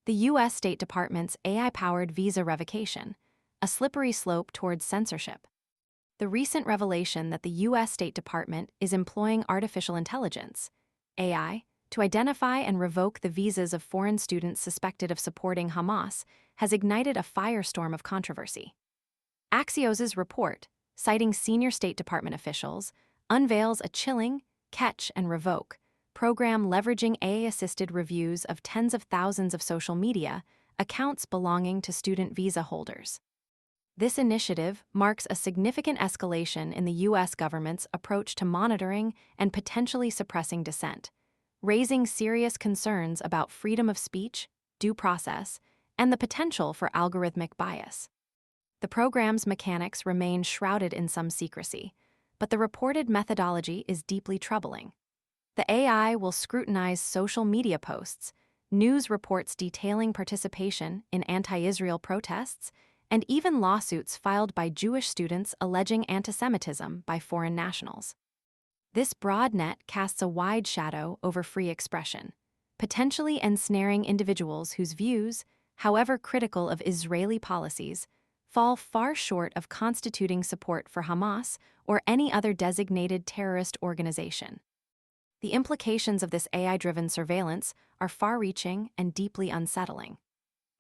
The U.S. State Department's AI-powered visa revocation, a slippery slope towards censorship. The recent revelation that the U.S. State Department is employing artificial intelligence, AI, to identify and revoke the visas of foreign students suspected of supporting Hamas has ignited a firestorm of controversy. Axios's report, citing senior State Department officials, unveils a chilling catch and revoke program leveraging AI-assisted reviews of tens of thousands of social media accounts belonging to student visa holders. This initiative marks a significant escalation in the U.S. government's approach to monitoring and potentially suppressing dissent, raising serious concerns about freedom of speech, due process, and the potential for algorithmic bias. The program's mechanics remain shrouded in some secrecy, but the reported methodology is deeply troubling. The AI will scrutinize social media posts, news reports detailing participation in anti-Israel protests, and even lawsuits filed by Jewish students alleging antisemitism by foreign nationals. This broad net casts a wide shadow over free expression, potentially ensnaring individuals whose views, however critical of Israeli policies, fall far short of constituting support for Hamas or any other designated terrorist organization. The implications of this AI-driven surveillance are far-reaching and deeply unsettling.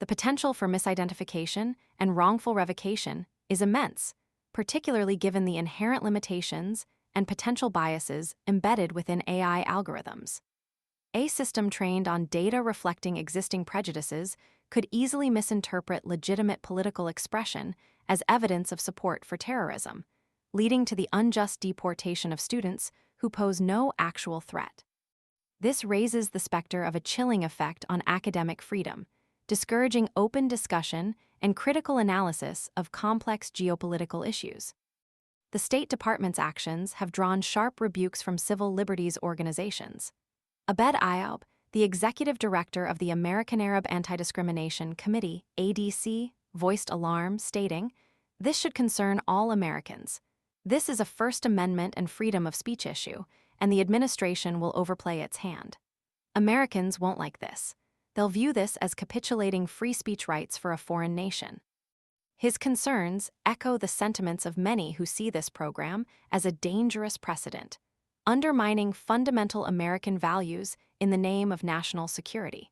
The potential for misidentification and wrongful revocation is immense, particularly given the inherent limitations and potential biases embedded within AI algorithms. A system trained on data reflecting existing prejudices could easily misinterpret legitimate political expression as evidence of support for terrorism, leading to the unjust deportation of students who pose no actual threat. This raises the specter of a chilling effect on academic freedom, discouraging open discussion and critical analysis of complex geopolitical issues. The State Department's actions have drawn sharp rebukes from civil liberties organizations. Abed Ayoub, the executive director of the American Arab Anti-Discrimination Committee, ADC, voiced alarm, stating, "This should concern all Americans. This is a First Amendment and freedom of speech issue, and the administration will overplay its hand. Americans won't like this. They'll view this as capitulating free speech rights for a foreign nation." His concerns echo the sentiments of many who see this program as a dangerous precedent, undermining fundamental American values in the name of national security.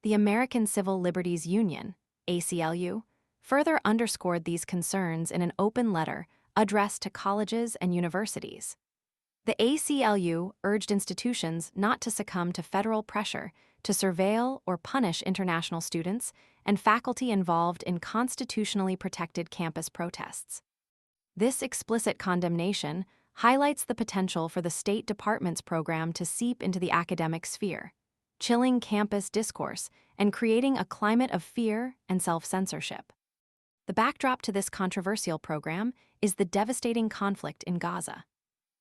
The American Civil Liberties Union, ACLU, further underscored these concerns in an open letter addressed to colleges and universities. The ACLU urged institutions not to succumb to federal pressure to surveil or punish international students and faculty involved in constitutionally protected campus protests. This explicit condemnation highlights the potential for the State Department's program to seep into the academic sphere, chilling campus discourse and creating a climate of fear and self-censorship. The backdrop to this controversial program is the devastating conflict in Gaza.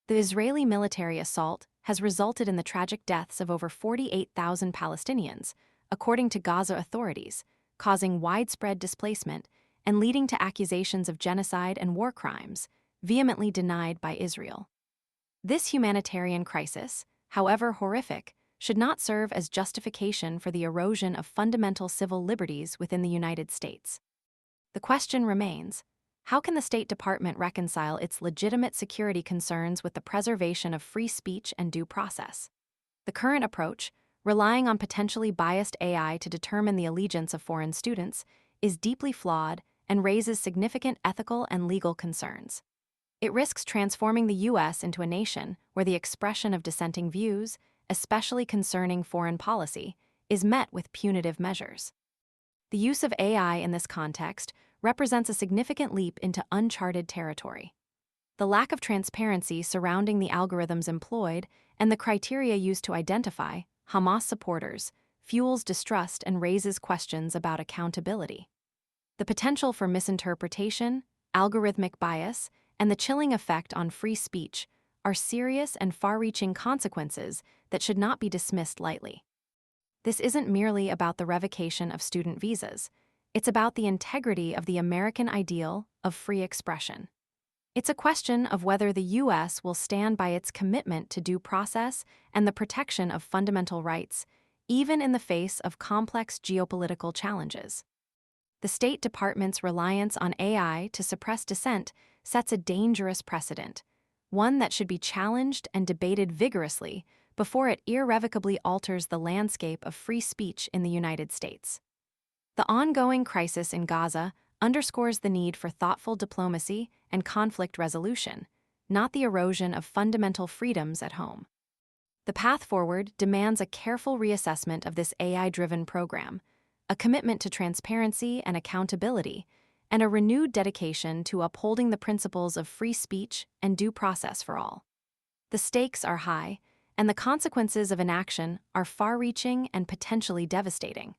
The Israeli military assault has resulted in the tragic deaths of over 48,000 Palestinians, according to Gaza authorities, causing widespread displacement and leading to accusations of genocide and war crimes, vehemently denied by Israel. This humanitarian crisis, however horrific, should not serve as justification for the erosion of fundamental civil liberties within the United States. The question remains, how can the State Department reconcile its legitimate security concerns with the preservation of free speech and due process? The current approach, relying on potentially biased AI to determine the allegiance of foreign students, is deeply flawed and raises significant ethical and legal concerns. It risks transforming the U.S. into a nation where the expression of dissenting views, especially concerning foreign policy, is met with punitive measures. The use of AI in this context represents a significant leap into uncharted territory. The lack of transparency surrounding the algorithms employed and the criteria used to identify Hamas supporters fuels distrust and raises questions about accountability. The potential for misinterpretation, algorithmic bias, and the chilling effect on free speech are serious and far-reaching consequences that should not be dismissed lightly. This isn't merely about the revocation of student visas. It's about the integrity of the American ideal of free expression. It's a question of whether the U.S. will stand by its commitment to due process and the protection of fundamental rights, even in the face of complex geopolitical challenges. The State Department's reliance on AI to suppress dissent sets a dangerous precedent, one that should be challenged and debated vigorously before it irrevocably alters the landscape of free speech in the United States. The ongoing crisis in Gaza underscores the need for thoughtful diplomacy and conflict resolution, not the erosion of fundamental freedoms at home. The path forward demands a careful reassessment of this AI-driven program, a commitment to transparency and accountability, and a renewed dedication to upholding the principles of free speech and due process for all. The stakes are high, and the consequences of inaction are far-reaching and potentially devastating.